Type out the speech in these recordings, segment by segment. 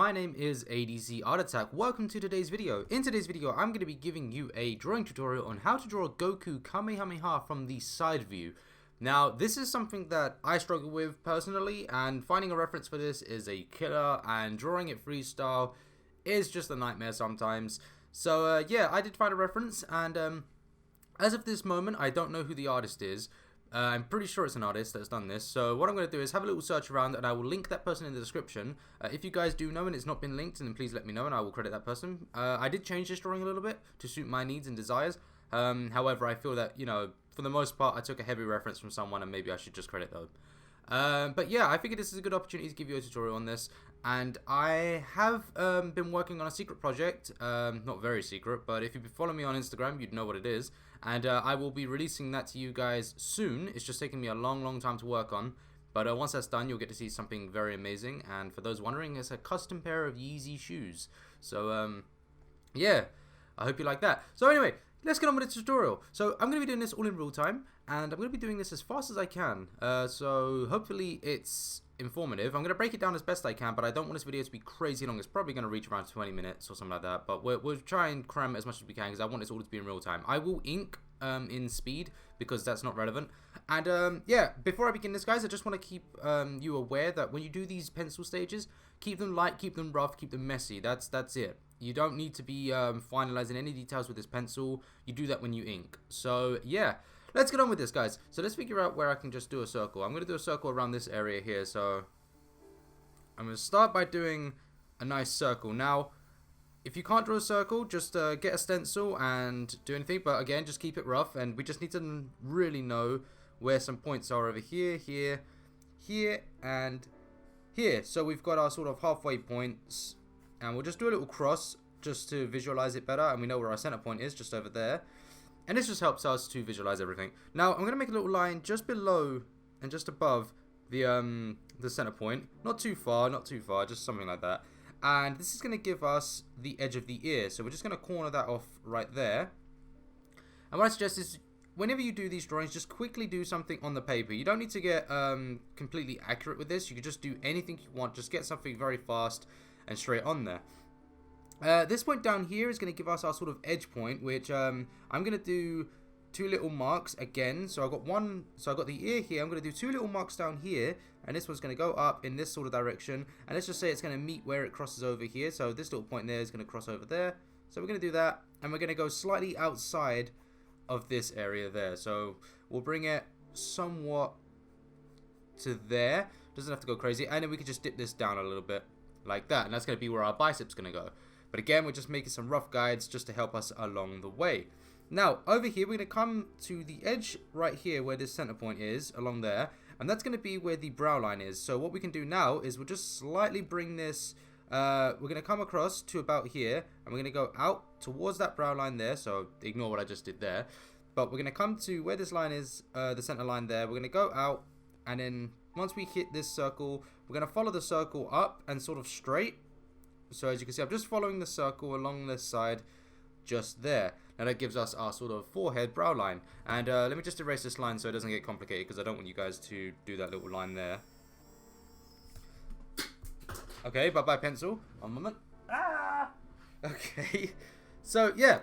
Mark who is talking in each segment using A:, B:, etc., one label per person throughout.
A: my name is ADZ Art Attack. Welcome to today's video. In today's video, I'm going to be giving you a drawing tutorial on how to draw Goku Kamehameha from the side view. Now, this is something that I struggle with personally, and finding a reference for this is a killer, and drawing it freestyle is just a nightmare sometimes. So, yeah, I did find a reference, and as of this moment, I don't know who the artist is. I'm pretty sure it's an artist that's done this. So what I'm going to do is have a little search around, and I will link that person in the description. If you guys do know and it's not been linked, then please let me know and I will credit that person. I did change this drawing a little bit to suit my needs and desires. However, I feel that, you know, for the most part, I took a heavy reference from someone and maybe I should just credit them. But yeah, I figured this is a good opportunity to give you a tutorial on this. And I have been working on a secret project, not very secret, but if you follow me on Instagram, you'd know what it is. And I will be releasing that to you guys soon. It's just taking me a long time to work on. But once that's done, you'll get to see something very amazing. And for those wondering, it's a custom pair of Yeezy shoes. So, yeah, I hope you like that. So anyway, let's get on with the tutorial. So I'm going to be doing this all in real time. And I'm going to be doing this as fast as I can. So hopefully it's informative. I'm going to break it down as best I can, but I don't want this video to be crazy long. It's probably going to reach around 20 minutes or something like that, but we'll try and cram it as much as we can because I want this all to be in real time. I will ink in speed because that's not relevant. And yeah, before I begin this, guys, I just want to keep you aware that when you do these pencil stages, keep them light, keep them rough, keep them messy. That's it. You don't need to be finalizing any details with this pencil. You do that when you ink. So yeah, let's get on with this, guys. So let's figure out where I can just do a circle. I'm going to do a circle around this area here. So I'm going to start by doing a nice circle. Now, if you can't draw a circle, just get a stencil and do anything. But again, just keep it rough. And we just need to really know where some points are over here, here, here, and here. So we've got our sort of halfway points. And we'll just do a little cross just to visualize it better. And we know where our center point is, just over there. And this just helps us to visualize everything. Now, I'm going to make a little line just below and just above the center point. Not too far, just something like that. And this is going to give us the edge of the ear. So we're just going to corner that off right there. And what I suggest is, whenever you do these drawings, just quickly do something on the paper. You don't need to get completely accurate with this. You can just do anything you want. Just get something very fast and straight on there. This point down here is going to give us our sort of edge point, which I'm going to do two little marks again. So I've got one, so I've got the ear here. I'm going to do two little marks down here, and this one's going to go up in this sort of direction. And let's just say it's going to meet where it crosses over here. So this little point there is going to cross over there. So we're going to do that, and we're going to go slightly outside of this area there. So we'll bring it somewhat to there. Doesn't have to go crazy. And then we can just dip this down a little bit like that. And that's going to be where our bicep's going to go. But again, we're just making some rough guides just to help us along the way. Now, over here, we're going to come to the edge right here where this center point is, along there. And that's going to be where the brow line is. So what we can do now is we'll just slightly bring this, we're going to come across to about here. And we're going to go out towards that brow line there. So ignore what I just did there. But we're going to come to where this line is, the center line there. We're going to go out. And then once we hit this circle, we're going to follow the circle up and sort of straight. So as you can see, I'm just following the circle along this side, just there. Now that gives us our sort of forehead brow line. And let me just erase this line so it doesn't get complicated, because I don't want you guys to do that little line there. Okay, bye-bye pencil. One moment. Ah! Okay. So, yeah.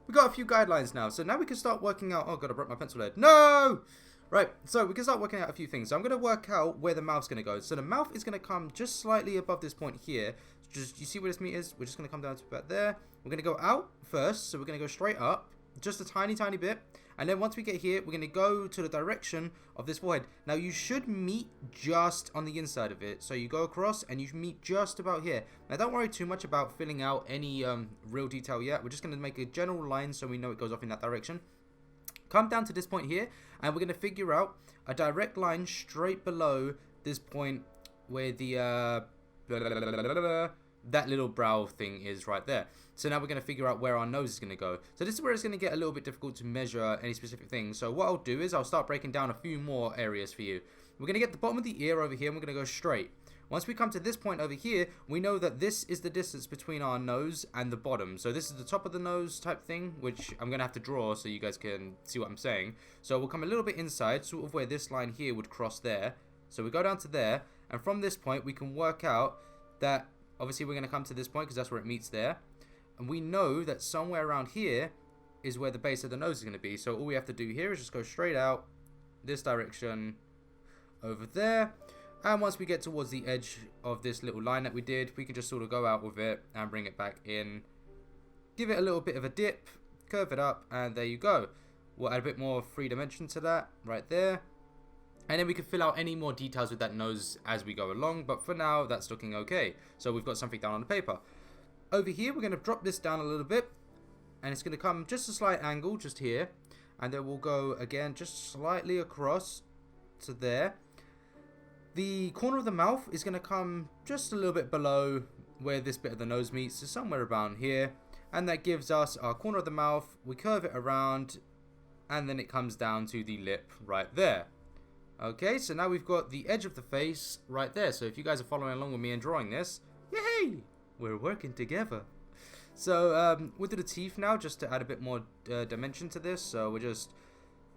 A: We got a few guidelines now. So now we can start working out... Oh, God, I broke my pencil head. No! Right, so we can start working out a few things. So I'm going to work out where the mouth's going to go. So the mouth is going to come just slightly above this point here. Just, you see where this meat is? We're just going to come down to about there. We're going to go out first, so we're going to go straight up, just a tiny bit. And then once we get here, we're going to go to the direction of this forehead. Now, you should meet just on the inside of it. So you go across and you meet just about here. Now, don't worry too much about filling out any real detail yet. We're just going to make a general line so we know it goes off in that direction. Come down to this point here, and we're going to figure out a direct line straight below this point where the that little brow thing is right there. So now we're going to figure out where our nose is going to go. So this is where it's going to get a little bit difficult to measure any specific things. So what I'll do is I'll start breaking down a few more areas for you. We're going to get the bottom of the ear over here, and we're going to go straight. Once we come to this point over here, we know that this is the distance between our nose and the bottom. So this is the top of the nose type thing, which I'm going to have to draw so you guys can see what I'm saying. So we'll come a little bit inside, sort of where this line here would cross there. So we go down to there, and from this point we can work out that Obviously, we're going to come to this point because that's where it meets there. And we know that somewhere around here is where the base of the nose is going to be. So all we have to do here is just go straight out this direction over there. And once we get towards the edge of this little line that we did, we can just sort of go out with it and bring it back in. Give it a little bit of a dip, curve it up, and there you go. We'll add a bit more 3 dimension to that right there. And then we can fill out any more details with that nose as we go along. But for now, that's looking okay. So we've got something down on the paper. Over here, we're going to drop this down a little bit. And it's going to come just a slight angle just here. And then we'll go again just slightly across to there. The corner of the mouth is going to come just a little bit below where this bit of the nose meets. So somewhere around here. And that gives us our corner of the mouth. We curve it around. And then it comes down to the lip right there. Okay, so now we've got the edge of the face right there. So if you guys are following along with me and drawing this, yay! We're working together. So we'll do the teeth now just to add a bit more dimension to this. So we'll just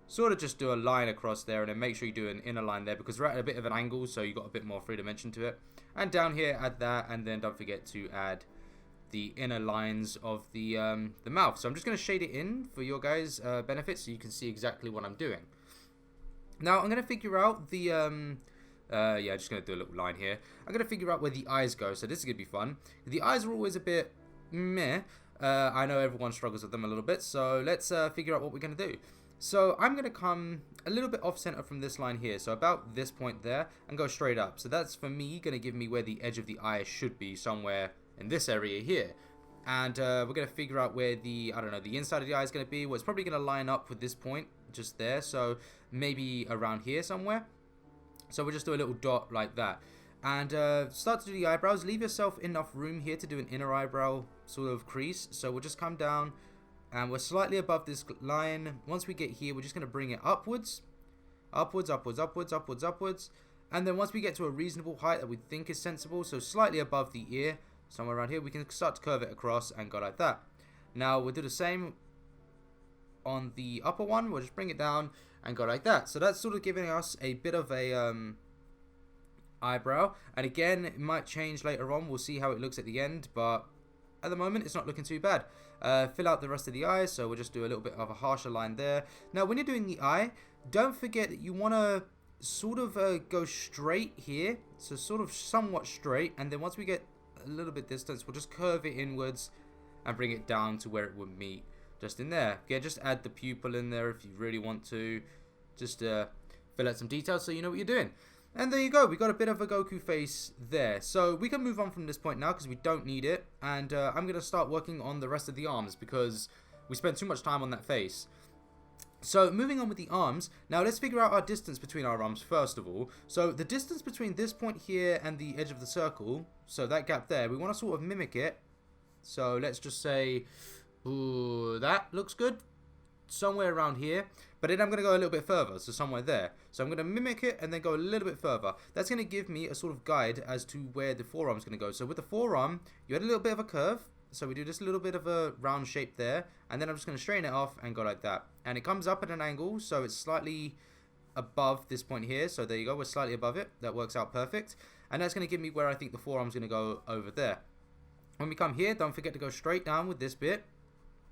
A: sort of just do a line across there and then make sure you do an inner line there because we're at a bit of an angle, so you got a bit more 3 dimension to it. And down here, add that, and then don't forget to add the inner lines of the mouth. So I'm just going to shade it in for your guys' benefit so you can see exactly what I'm doing. Now, I'm going to figure out the, yeah, just going to do a little line here. I'm going to figure out where the eyes go, so this is going to be fun. The eyes are always a bit meh. I know everyone struggles with them a little bit, so let's figure out what we're going to do. So I'm going to come a little bit off center from this line here, so about this point there, and go straight up. So that's, for me, going to give me where the edge of the eye should be, somewhere in this area here. And we're going to figure out where the, I don't know, the inside of the eye is going to be. Well, it's probably going to line up with this point just there, so maybe around here somewhere. So we'll just do a little dot like that. And start to do the eyebrows. Leave yourself enough room here to do an inner eyebrow sort of crease. So we'll just come down and we're slightly above this line. Once we get here, we're just going to bring it upwards. Upwards, upwards, upwards, upwards, upwards. And then once we get to a reasonable height that we think is sensible, so slightly above the ear, somewhere around here, we can start to curve it across and go like that. Now we'll do the same on the upper one. We'll just bring it down and go like that. So that's sort of giving us a bit of a eyebrow, and again it might change later on. We'll see how it looks at the end, but at the moment it's not looking too bad. Fill out the rest of the eye, so we'll just do a little bit of a harsher line there. Now when you're doing the eye, don't forget that you want to sort of go straight here, so sort of somewhat straight, and then once we get a little bit distance, we'll just curve it inwards and bring it down to where it would meet just in there. Yeah, just add the pupil in there if you really want to. Just fill out some details so you know what you're doing. And there you go. We got a bit of a Goku face there. So we can move on from this point now because we don't need it. And I'm going to start working on the rest of the arms because we spent too much time on that face. So moving on with the arms. Now let's figure out our distance between our arms first of all. So the distance between this point here and the edge of the circle, so that gap there, we want to sort of mimic it. So let's just say, ooh, that looks good. Somewhere around here. But then I'm going to go a little bit further, so somewhere there. So I'm going to mimic it and then go a little bit further. That's going to give me a sort of guide as to where the forearm is going to go. So with the forearm, you had a little bit of a curve. So we do this little bit of a round shape there. And then I'm just going to straighten it off and go like that. And it comes up at an angle, so it's slightly above this point here. So there you go, we're slightly above it. That works out perfect. And that's going to give me where I think the forearm's going to go over there. When we come here, don't forget to go straight down with this bit,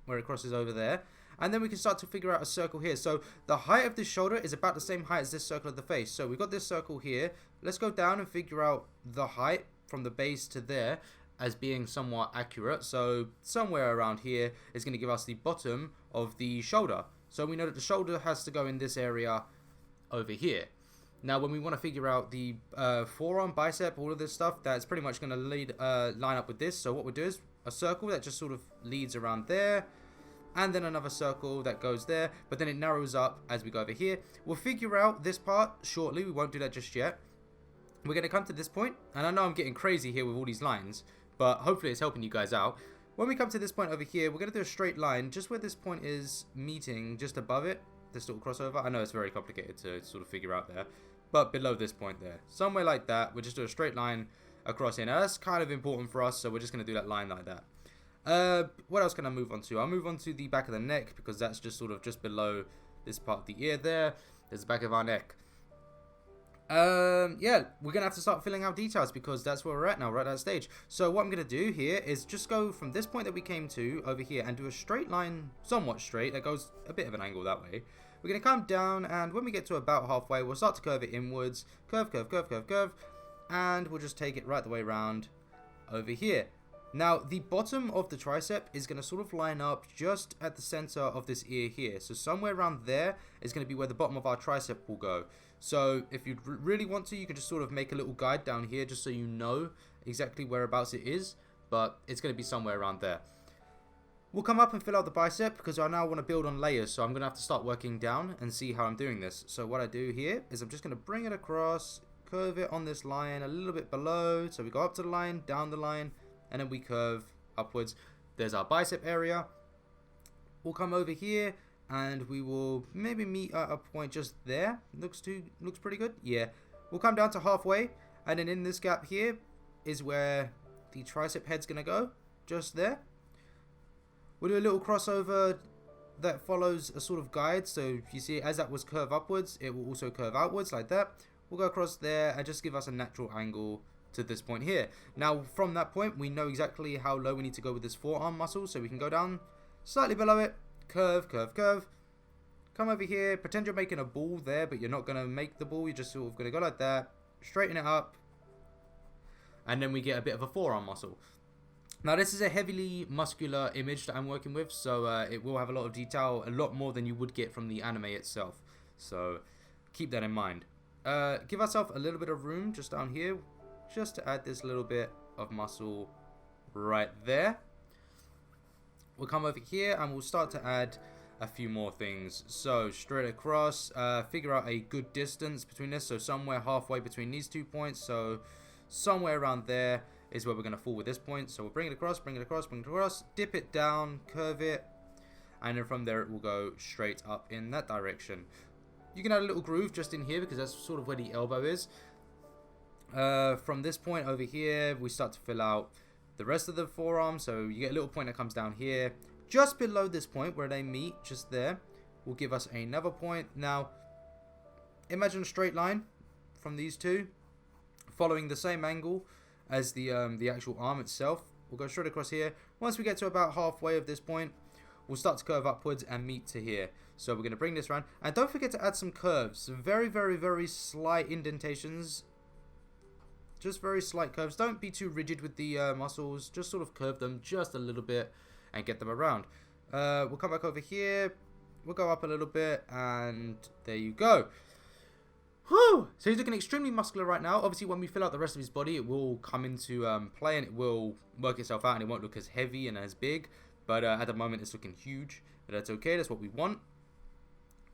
A: where it crosses over there. And then we can start to figure out a circle here. So the height of this shoulder is about the same height as this circle of the face. So we've got this circle here. Let's go down and figure out the height from the base to there as being somewhat accurate. So somewhere around here is going to give us the bottom of the shoulder. So we know that the shoulder has to go in this area over here. Now when we want to figure out the forearm, bicep, all of this stuff, that's pretty much going to line up with this. So what we'll do is a circle that just sort of leads around there. And then another circle that goes there, but then it narrows up as we go over here. We'll figure out this part shortly. We won't do that just yet. We're going to come to this point, and I know I'm getting crazy here with all these lines, but hopefully it's helping you guys out. When we come to this point over here, we're going to do a straight line just where this point is meeting, just above it, this little crossover. I know it's very complicated to sort of figure out there, but below this point there. Somewhere like that, we'll just do a straight line across here. Now that's kind of important for us, so we're just going to do that line like that. What else can I move on to? I'll move on to the back of the neck because that's just sort of just below this part of the ear there. There's the back of our neck. Yeah, we're gonna have to start filling out details because that's where we're at now. We're at that stage. So what I'm gonna do here is just go from this point that we came to over here and do a straight line, somewhat straight, that goes a bit of an angle that way. We're gonna come down, and when we get to about halfway, we'll start to curve it inwards. Curve, curve, curve, curve, curve, and we'll just take it right the way around over here. Now, the bottom of the tricep is going to sort of line up just at the center of this ear here. So somewhere around there is going to be where the bottom of our tricep will go. So if you really want to, you can just sort of make a little guide down here just so you know exactly whereabouts it is. But it's going to be somewhere around there. We'll come up and fill out the bicep because I now want to build on layers. So I'm going to have to start working down and see how I'm doing this. So what I do here is I'm just going to bring it across, curve it on this line a little bit below. So we go up to the line, down the line, and then we curve upwards. There's our bicep area. We'll come over here and we will maybe meet at a point just there. Looks pretty good. Yeah. We'll come down to halfway, and then in this gap here is where the tricep head's gonna go. Just there. We'll do a little crossover that follows a sort of guide. So you see, as that was curve upwards, it will also curve outwards like that. We'll go across there and just give us a natural angle to this point here. Now from that point we know exactly how low we need to go with this forearm muscle, so we can go down slightly below it, curve, curve, curve, come over here, pretend you're making a ball there, but you're not going to make the ball, you're just sort of going to go like that, straighten it up, and then we get a bit of a forearm muscle. Now this is a heavily muscular image that I'm working with, so it will have a lot of detail, a lot more than you would get from the anime itself, so keep that in mind. Give ourselves a little bit of room just down here, just to add this little bit of muscle right there. We'll come over here and we'll start to add a few more things. So straight across, figure out a good distance between this. So somewhere halfway between these 2 points. So somewhere around there is where we're going to fall with this point. So we'll bring it across, bring it across, bring it across, dip it down, curve it, and then from there it will go straight up in that direction. You can add a little groove just in here because that's sort of where the elbow is. From this point over here, we start to fill out the rest of the forearm. So you get a little point that comes down here, just below this point where they meet, just there, will give us another point. Now, imagine a straight line from these two, following the same angle as the actual arm itself. We'll go straight across here. Once we get to about halfway of this point, we'll start to curve upwards and meet to here. So we're going to bring this around, and don't forget to add some curves. Very, very, very slight indentations. Just very slight curves. Don't be too rigid with the muscles. Just sort of curve them just a little bit and get them around. We'll come back over here. We'll go up a little bit, and there you go. Whew! So he's looking extremely muscular right now. Obviously, when we fill out the rest of his body, it will come into play, and it will work itself out, and it won't look as heavy and as big. But at the moment, it's looking huge. But that's okay. That's what we want.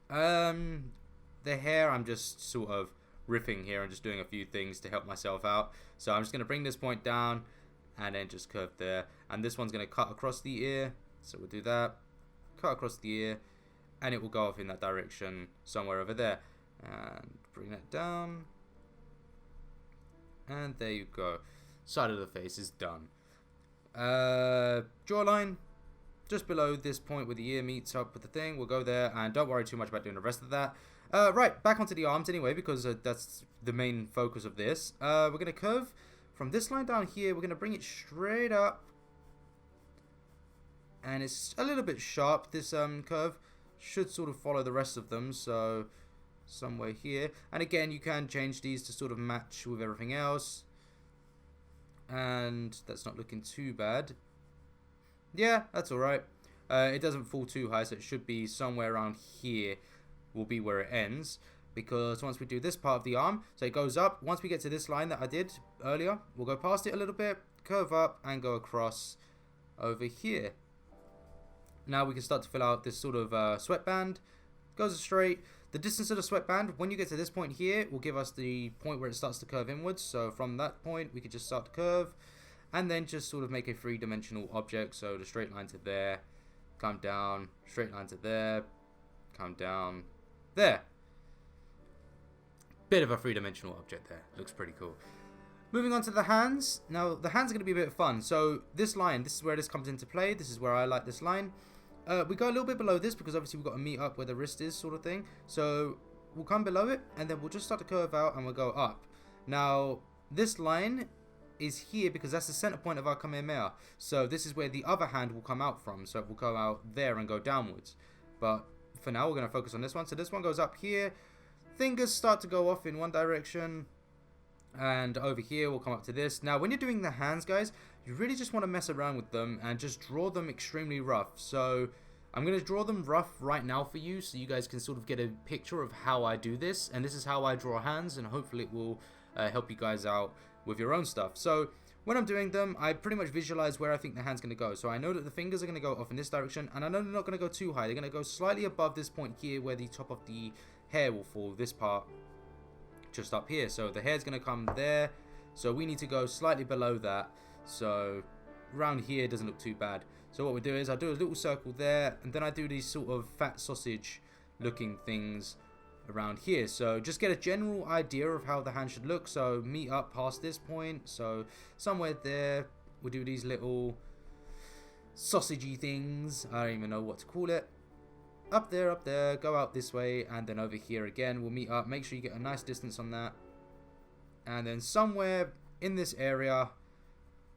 A: The hair, I'm just sort of riffing here and just doing a few things to help myself out. So I'm just going to bring this point down and then just curve there, and this one's going to cut across the ear, so we'll do that, cut across the ear, and it will go off in that direction somewhere over there, and bring that down, and there you go. Side of the face is done. Jawline just below this point where the ear meets up with the thing, we'll go there, and don't worry too much about doing the rest of that. Right, back onto the arms anyway, because that's the main focus of this. We're going to curve from this line down here. We're going to bring it straight up. And it's a little bit sharp, this curve. Should sort of follow the rest of them, so somewhere here. And again, you can change these to sort of match with everything else. And that's not looking too bad. Yeah, that's alright. It doesn't fall too high, so it should be somewhere around here. Will be where it ends, because once we do this part of the arm, so it goes up, once we get to this line that I did earlier, we'll go past it a little bit, curve up, and go across over here. Now we can start to fill out this sort of sweatband. Goes straight. The distance of the sweatband, when you get to this point here, will give us the point where it starts to curve inwards. So from that point, we could just start to curve, and then just sort of make a three-dimensional object. So the straight line to there, come down, straight line to there, come down, there. Bit of a three-dimensional object there. Looks pretty cool. Moving on to the hands. Now, the hands are going to be a bit of fun. So, this line, this is where this comes into play. This is where I like this line. We go a little bit below this because obviously we've got to meet up where the wrist is, sort of thing. So, we'll come below it, and then we'll just start to curve out, and we'll go up. Now, this line is here because that's the center point of our Kamehameha. So this is where the other hand will come out from. So it will go out there and go downwards. But for now, we're going to focus on this one. So this one goes up here. Fingers start to go off in one direction. And over here, we'll come up to this. Now, when you're doing the hands, guys, you really just want to mess around with them and just draw them extremely rough. So I'm going to draw them rough right now for you so you guys can sort of get a picture of how I do this. And this is how I draw hands, and hopefully it will help you guys out with your own stuff. So when I'm doing them, I pretty much visualize where I think the hand's going to go. So I know that the fingers are going to go off in this direction, and I know they're not going to go too high. They're going to go slightly above this point here where the top of the hair will fall, this part just up here. So the hair's going to come there, so we need to go slightly below that. So around here doesn't look too bad. So what we do is I do a little circle there, and then I do these sort of fat sausage looking things around here. So just get a general idea of how the hand should look. So meet up past this point, so somewhere there we'll do these little sausagey things. I don't even know what to call it. Up there, go out this way, and then over here again we'll meet up. Make sure you get a nice distance on that, and then somewhere in this area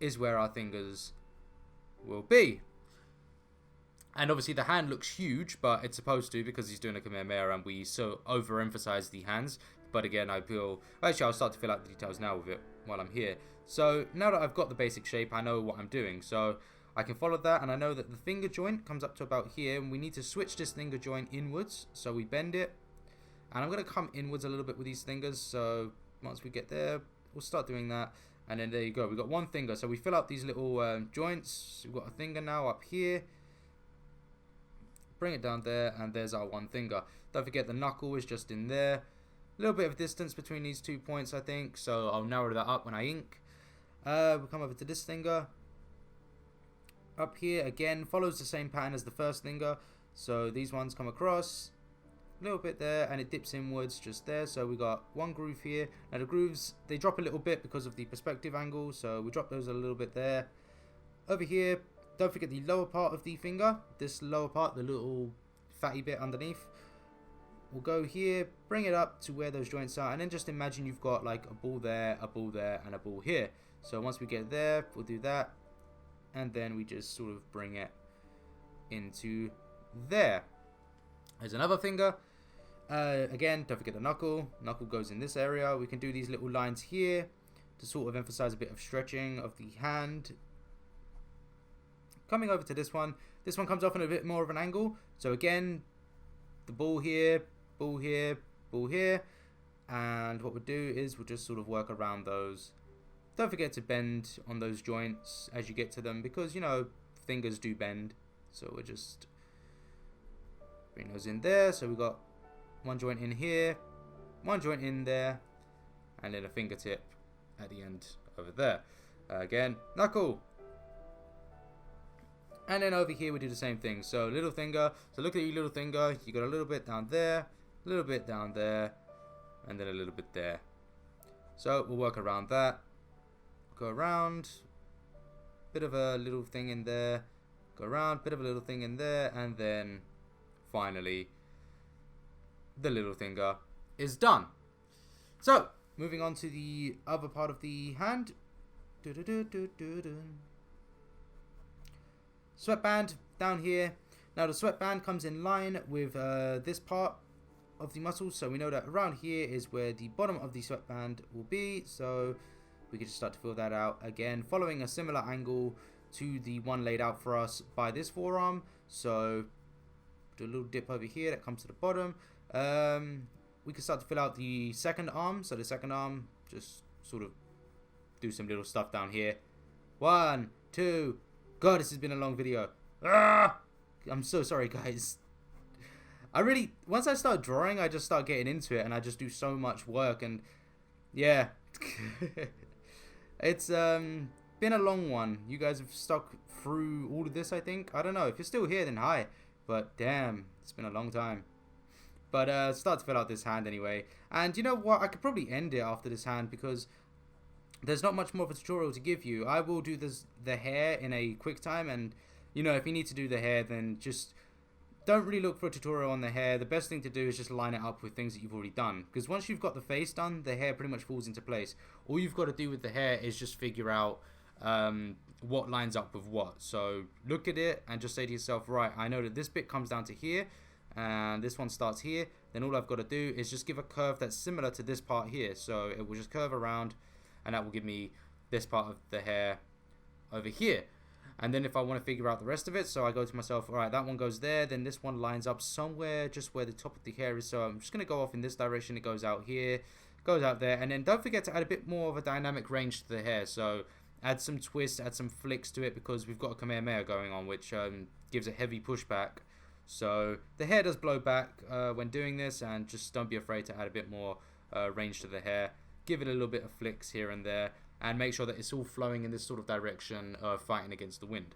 A: is where our fingers will be. And obviously the hand looks huge, but it's supposed to, because he's doing a Kamehameha and we so overemphasize the hands. But again, actually I'll start to fill out the details now with it while I'm here. So now that I've got the basic shape, I know what I'm doing. So I can follow that, and I know that the finger joint comes up to about here, and we need to switch this finger joint inwards. So we bend it, and I'm going to come inwards a little bit with these fingers. So once we get there, we'll start doing that. And then there you go, we've got one finger. So we fill out these little joints. We've got a finger now up here. Bring it down there, and there's our one finger. Don't forget the knuckle is just in there. A little bit of distance between these 2 points, I think. So I'll narrow that up when I ink. We'll come over to this finger. Up here, again, follows the same pattern as the first finger. So these ones come across. A little bit there, and it dips inwards just there. So we got one groove here. Now the grooves, they drop a little bit because of the perspective angle. So we drop those a little bit there. Over here, don't forget the lower part of the finger. This lower part, the little fatty bit underneath. We'll go here, bring it up to where those joints are, and then just imagine you've got like a ball there, a ball there, and a ball here. So once we get there, we'll do that, and then we just sort of bring it into there. There's another finger. Again, don't forget the knuckle. Knuckle goes in this area. We can do these little lines here to sort of emphasize a bit of stretching of the hand. Coming over to this one comes off in a bit more of an angle. So again, the ball here, ball here, ball here. And what we'll do is we'll just sort of work around those. Don't forget to bend on those joints as you get to them, because, you know, fingers do bend. So we'll just bring those in there. So we've got one joint in here, one joint in there, and then a fingertip at the end over there. Again, knuckle. And then over here we do the same thing. So little finger. So look at your little finger. You got a little bit down there, a little bit down there, and then a little bit there. So we'll work around that. Go around. Bit of a little thing in there. Go around. Bit of a little thing in there. And then finally the little finger is done. So moving on to the other part of the hand. Sweatband down here. Now the sweatband comes in line with this part of the muscle, so we know that around here is where the bottom of the sweatband will be. So we can just start to fill that out again, following a similar angle to the one laid out for us by this forearm. So do a little dip over here that comes to the bottom. We can start to fill out the second arm. So the second arm, just sort of do some little stuff down here. 1, 2. God, this has been a long video. I'm so sorry, guys. Once I start drawing, I just start getting into it, and I just do so much work, and yeah. It's been a long one. You guys have stuck through all of this, I think. I don't know. If you're still here, then hi. But damn, it's been a long time. But start to fill out this hand anyway. And you know what? I could probably end it after this hand, because there's not much more of a tutorial to give you. I will do the hair in a quick time, and you know, if you need to do the hair, then just don't really look for a tutorial on the hair. The best thing to do is just line it up with things that you've already done, because once you've got the face done, the hair pretty much falls into place. All you've got to do with the hair is just figure out what lines up with what. So look at it and just say to yourself, right, I know that this bit comes down to here and this one starts here. Then all I've got to do is just give a curve that's similar to this part here. So it will just curve around, and that will give me this part of the hair over here. And then if I want to figure out the rest of it, so I go to myself, all right, that one goes there, then this one lines up somewhere just where the top of the hair is. So I'm just going to go off in this direction. It goes out here, goes out there. And then don't forget to add a bit more of a dynamic range to the hair. So add some twists, add some flicks to it, because we've got a Kamehameha going on, which gives a heavy pushback. So the hair does blow back when doing this, and just don't be afraid to add a bit more range to the hair. Give it a little bit of flicks here and there, and make sure that it's all flowing in this sort of direction, fighting against the wind.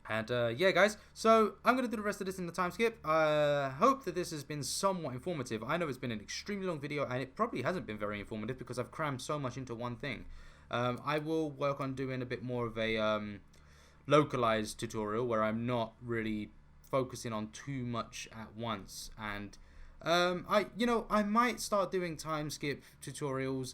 A: And yeah, guys, so I'm going to do the rest of this in the time skip. I hope that this has been somewhat informative. I know it's been an extremely long video, and it probably hasn't been very informative because I've crammed so much into one thing. I will work on doing a bit more of a localized tutorial where I'm not really focusing on too much at once. And I might start doing time skip tutorials.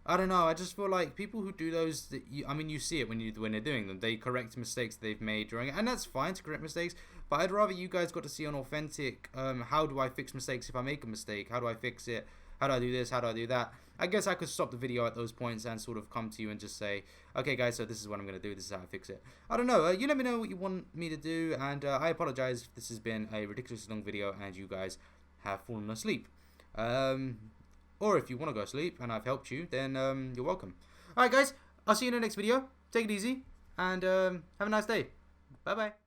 A: I don't know. I just feel like people who do those, you see it when they're doing them. They correct mistakes they've made during it, and that's fine to correct mistakes. But I'd rather you guys got to see an authentic. How do I fix mistakes if I make a mistake? How do I fix it? How do I do this? How do I do that? I guess I could stop the video at those points and sort of come to you and just say, okay, guys, so this is what I'm gonna do. This is how I fix it. I don't know. You let me know what you want me to do, and I apologize if this has been a ridiculously long video and you guys have fallen asleep. Or if you want to go sleep and I've helped you, then you're welcome. Alright, guys, I'll see you in the next video. Take it easy, and have a nice day. Bye-bye.